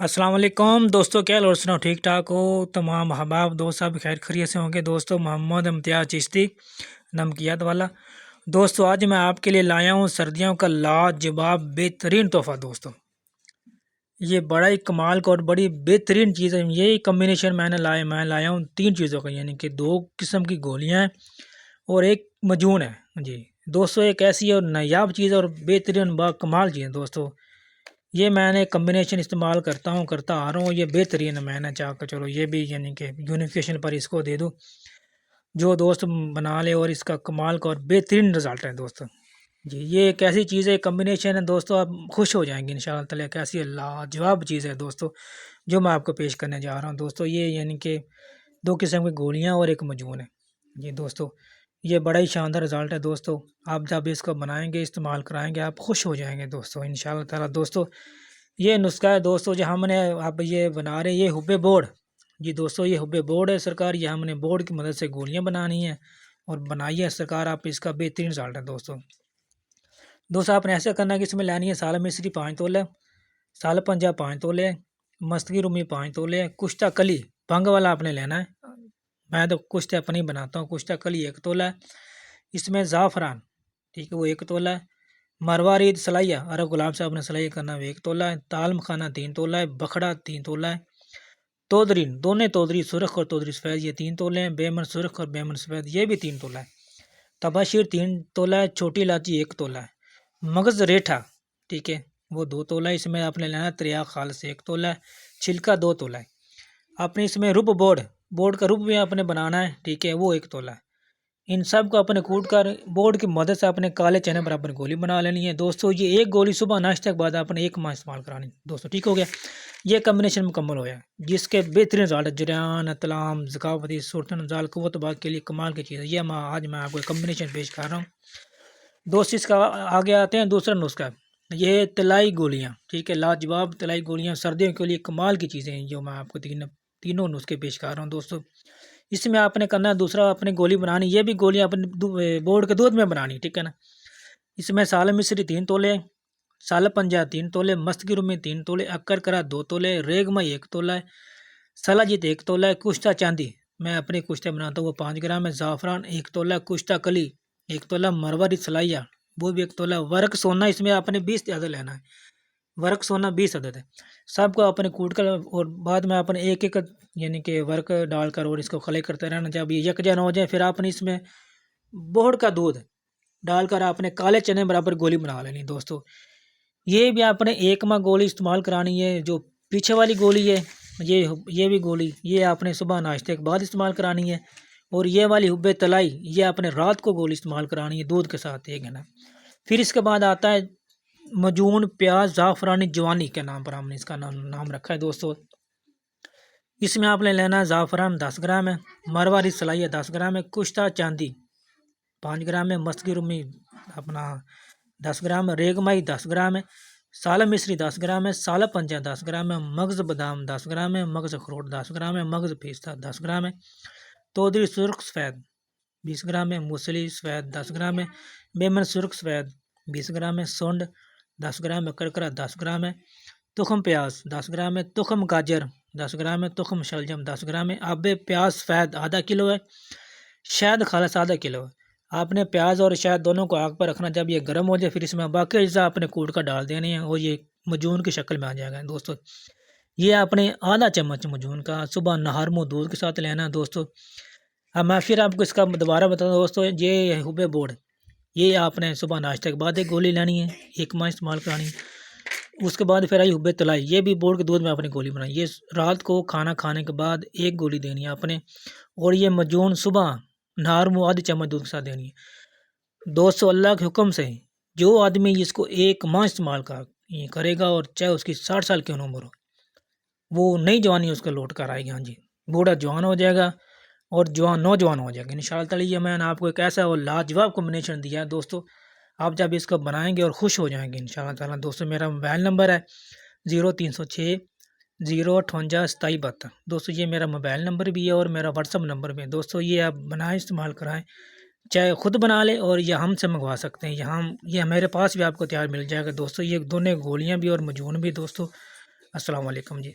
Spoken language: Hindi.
अस्सलाम वालेकुम दोस्तों, क्या हाल और सुनाओ, ठीक ठाक हो तमाम अहबाब दोस्त सब खैर खैरियत से होंगे। दोस्तों मोहम्मद इम्तियाज़ चिश्ती नमकियात वाला। दोस्तों आज मैं आपके लिए लाया हूँ सर्दियों का लाजवाब बेहतरीन तोहफा। दोस्तों ये बड़ा ही कमाल का और बड़ी बेहतरीन चीज़ है। ये कम्बिनेशन मैं लाया हूँ तीन चीज़ों का, यानी कि दो किस्म की गोलियाँ हैं और एक मजून है जी। दोस्तों एक ऐसी और नायाब चीज़ और बेहतरीन बा कमाल चीज़ है। दोस्तों ये मैंने कम्बिनेशन इस्तेमाल करता आ रहा हूँ। ये बेहतरीन है, मैंने चाह कर चलो ये भी यानी कि यूनिफिकेशन पर इसको दे दूँ, जो दोस्त बना ले और इसका कमाल का और बेहतरीन रिजल्ट है। दोस्तों जी ये एक ऐसी चीज़ है, कम्बिनेशन है दोस्तों, आप खुश हो जाएंगे इंशाल्लाह ताला। कैसी लाजवाब चीज़ है दोस्तों जो मैं आपको पेश करने जा रहा हूँ। दोस्तों ये यानी कि दो किस्म की गोलियाँ और एक मजून है जी। दोस्तों ये बड़ा ही शानदार रिजल्ट है। दोस्तों आप जब इसको बनाएंगे इस्तेमाल कराएंगे आप खुश हो जाएंगे दोस्तों इंशाल्लाह ताला। दोस्तों ये नुस्खा है दोस्तों जो हमने आप ये बना रहे हैं, ये हुब्बे बोर्ड जी। दोस्तों ये हुब्बे बोर्ड है सरकार, ये हमने बोर्ड की मदद से गोलियां बनानी है और बनाई है सरकार। आप इसका बेहतरीन रिजल्ट है। दोस्तों आपने ऐसा करना है कि इसमें लेनी है साल मिश्री 5 तोले, साल पंजा 5 तोले, मस्तकी रूमी 5 तोले, कुश्ता कली भंग वाला आपने लेना है। मैं तो कुश्ता अपनी बनाता हूँ। कुश्ता कली 1 तोला है। इसमें ज़ाफ़रान ठीक है वो 1 तोला है। मरवारीद सलाइया अरब गुलाब से आपने सलाई करना है 1 तोला है। ताल मखाना 3 तोला है। बखड़ा 3 तोला है। तोदरीन दोनों तोदरी सुरख और तोदरी सफ़ेद ये 3 तोले हैं। बेमन सुरख और बेमन सफ़ेद ये भी 3 तोला है। तबाशीर 3 तोला है। छोटी इलायची 1 तोला है। मगज़ रेठा ठीक है वो 2 तोला है। इसमें आपने लेना है त्रिया खाल से 1 तोला है। छिलका 2 तोला है। आपने इसमें रुब बोर्ड का रुब भी आपने बनाना है ठीक है वो 1 तोला है। इन सब को अपने कूट कर बोर्ड की मदद से अपने काले चने बराबर गोली बना लेनी है। दोस्तों ये एक गोली सुबह नाश्ते के बाद आपने 1 माह इस्तेमाल करानी है। दोस्तों ठीक हो गया, ये कम्बिनेशन मुकम्मल हो गया जिसके बेहतरीन रिजल्ट जरियान अतलाम ज़कावती सूरतन जाल कुव्वत बाग के लिए कमाल की चीज़ है। ये आज मैं आपको कम्बिनेशन पेश कर रहा हूँ। दोस्त इसका आगे आते हैं दूसरा नुस्खा, ये तलाई गोलियाँ ठीक है। लाजवाब तलाई गोलियाँ सर्दियों के लिए कमाल की चीज़ें हैं जो मैं आपको तीनों नुस्खे पेश कर रहा हूँ। दोस्तों इसमें आपने करना है दूसरा अपने गोली बनानी, ये भी गोलियाँ अपने बोर्ड के दूध में बनानी ठीक है ना। इसमें साल मिश्री 3 तोले, साल पंजा 3 तोले, मस्त की रूमी 3 तोले, अक्कर करा 2 तोले, रेगमई 1 तोला है, सलाजीत 1 तोला है, कुश्ता चांदी मैं अपने कुश्ते बनाता हूँ वो 5 ग्राम है, ज़ाफ़रान 1 तोला, कुश्ता कली 1 तोला, मरवारी सलाइया वो भी 1 तोला, वर्क सोना इसमें आपने 20 ज़्यादा लेना है। वर्क सोना 20 अदद है। सबको अपने कूट कर और बाद में अपने एक एक यानी कि वर्क डालकर और इसको खले करते रहना। जब ये यकजन हो जाए फिर आपने इसमें बोहड़ का दूध डालकर आपने काले चने बराबर गोली बना लेनी। दोस्तों ये भी आपने 1 माह गोली इस्तेमाल करानी है। जो पीछे वाली गोली है ये भी गोली ये आपने सुबह नाश्ते के बाद इस्तेमाल करानी है। और ये वाली हुब्बे तलाई ये आपने रात को गोली इस्तेमाल करानी है दूध के साथ एक है ना। फिर इसके बाद आता है मजून प्याज ज़ाफ़रानी जवानी के नाम पर हमने इसका नाम रखा है। दोस्तों इसमें आपने लेना है ज़ाफ़रान 10 ग्राम है, मरवारी सलाइया 10 ग्राम है, कुश्ता चांदी 5 ग्राम है, मस्की रूमी अपना 10 ग्राम है, रेगमाई 10 ग्राम है, साला मिश्री 10 ग्राम है, साला पंजा 10 ग्राम है, मगज़ बादाम 10 ग्राम है, मगज़ अखरोट 10 ग्राम है, मगज़ पिस्ता 10 ग्राम है, तोदरी सुर्ख सफ़ेद 20 ग्राम है, मूसली सफ़ेद 10 ग्राम है, बेमन सुर्ख सफ़ेद 20 ग्राम है, सोंड 10 ग्राम है, करकरा 10 ग्राम है, तुखम प्याज 10 ग्राम है, तुखम गाजर 10 ग्राम है, तुखम शलजम 10 ग्राम है, आबे प्याज सफ़ेद आधा किलो है, शहद खालस आधा किलो है। आपने प्याज और शहद दोनों को आग पर रखना, जब ये गर्म हो जाए फिर इसमें बाकी अज्जा आपने कूट कर डाल देने हैं और ये मजून की शक्ल में आ जाएगा। दोस्तों ये आपने आधा चम्मच मजून का सुबह नहर मुँह दूध के साथ लेना है। दोस्तों अब मैं फिर आपको इसका दोबारा बता दूँ दोस्तों, ये हुब्बे बोर्ड ये आपने सुबह नाश्ते के बाद एक गोली लेनी है, 1 माह इस्तेमाल करानी है। उसके बाद फिर आई हुब्बे तलाई ये भी बोर्ड के दूध में आपने गोली बनाई, ये रात को खाना खाने के बाद एक गोली देनी है आपने। और ये मजून सुबह नहार मुँह आधी चम्मच दूध के साथ देनी है। दोस्तों अल्लाह के हुक्म से जो आदमी इसको 1 माह इस्तेमाल करेगा और चाहे उसकी 60 साल की उम्र हो वो नई जवानी उसको लौट कर आएगी। हाँ जी बूढ़ा जवान हो जाएगा और जवान नौजवान हो जाएगा इंशाअल्लाह ताला। ये मैंने आपको एक ऐसा और लाजवाब कॉम्बिनेशन दिया है दोस्तों, आप जब इसको बनाएंगे और खुश हो जाएंगे इंशाअल्लाह ताला। दोस्तों मेरा मोबाइल नंबर है 0306 058 2772। दोस्तों ये मेरा मोबाइल नंबर भी है और मेरा व्हाट्सअप नंबर भी है। दोस्तों ये आप बनाएं इस्तेमाल कराएं, चाहे ख़ुद बना लें और या हमसे मंगवा सकते हैं, यहाँ ये मेरे पास भी आपको तैयार मिल जाएगा। दोस्तों ये दोनों गोलियाँ भी और मजून भी दोस्तों अस्सलाम वालेकुम जी।